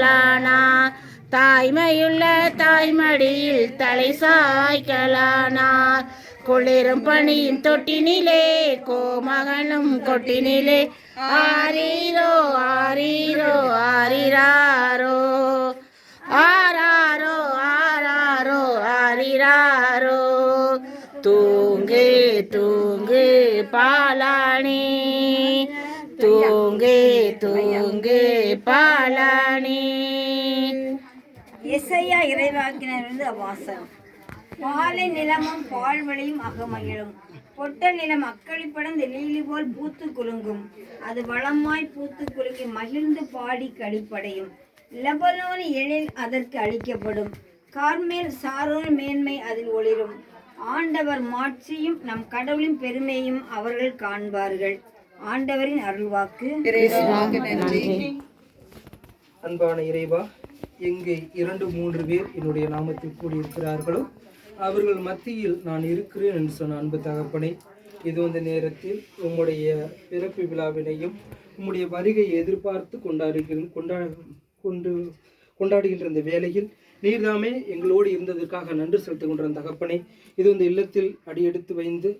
Lana தாய்மையுள்ள தாய்மடியில் தலை சாய்க்கலானார். குளிரும் பனியும் தொட்டினிலே கோமகனும் கொட்டினிலே ஆரீரோ ஆரீரோ ஆரிராரோ ஆராரோ ஆராரோ ஆரிராரோ. தூங்கு தூங்கு பாலாணி தூங்கு தூங்கு பாலாணி. எசையா இறைவாக்கினிலிருந்து வாசகம். பாலை நிலமும் பால்வழியும் அகமகிழும். பொட்ட நிலம் அக்களிப்படந்த லீலி போல் பூத்து குலுங்கும். அது வளமாய் பூத்து குலுங்கி மகிழ்ந்து பாடி கழிப்படையும். லெபனோன் எழில் அதற்கு அளிக்கப்படும். கார்மேல் சாரோன் மேன்மை அதில் ஒளிரும். ஆண்டவர் மாட்சியும் நம் கடவுளின் பெருமையும் அவர்கள் காண்பார்கள். ஆண்டவரின் அருள்வாக்கு. அன்பான இறைவா, எங்கே 2-3 பேர் என்னுடைய நாமத்தில் கூடியிருக்கிறார்களோ அவர்கள் மத்தியில் நான் இருக்கிறேன் என்று சொன்ன அன்பு தகப்பனே, இது இந்த நேரத்தில் உம்முடைய பிறப்பு விழாவினையும் உம்முடைய வருகையை எதிர்பார்த்து கொண்டாடுகின்ற இந்த வேளையில் நீர்தாமே எங்களோடு இருந்ததற்காக நன்றி செலுத்துகின்ற தகப்பனே, இது இந்த இல்லத்தில் அடியெடுத்து வைந்து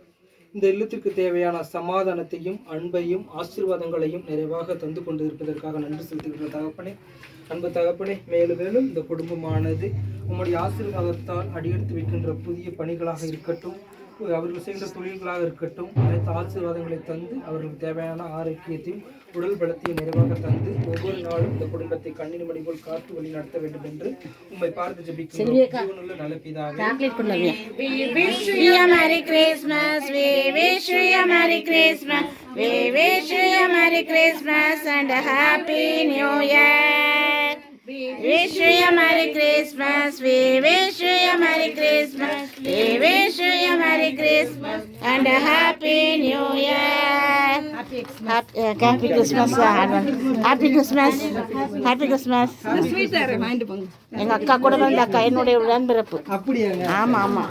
இந்த இல்லத்திற்கு தேவையான சமாதானத்தையும் அன்பையும் ஆசீர்வாதங்களையும் நிறைவாக தந்து கொண்டு இருப்பதற்காக நன்றி செலுத்துகின்ற தகப்பனே. அன்பு தகப்பனே, மேலும் மேலும் இந்த குடும்பமானது உம்முடைய ஆசீர்வாதத்தால் அடியெடுத்து வைக்கின்ற புதிய பணிகளாக இருக்கட்டும், அவர்கள் செய்கின்ற தொழில்களாக இருக்கட்டும், அனைத்து ஆசீர்வாதங்களை தந்து அவர்களுக்கு தேவையான ஆரோக்கியத்தையும் உடல் பலத்தையும் நிறைவாக தந்து ஒவ்வொரு நாளும் இந்த குடும்பத்தை கண்ணின் மணி போல் காத்து வழி நடத்த வேண்டும் என்று உம்மை பார்த்து ஜெபிக்கிறோம் நல்ல பிதாவே. We wish you a Merry Christmas. We wish you a Merry Christmas. We wish you a Merry Christmas and a Happy New Year. We wish you a Merry Christmas. We wish you a Merry Christmas. We wish you a Merry Christmas and a Happy New Year. Happy Christmas. Happy Christmas. Happy Christmas. எங்க அக்கா கூட வந்த அக்கா என்னுடைய உடன்பிறப்பு. அப்படியாங்க? ஆமா ஆமா.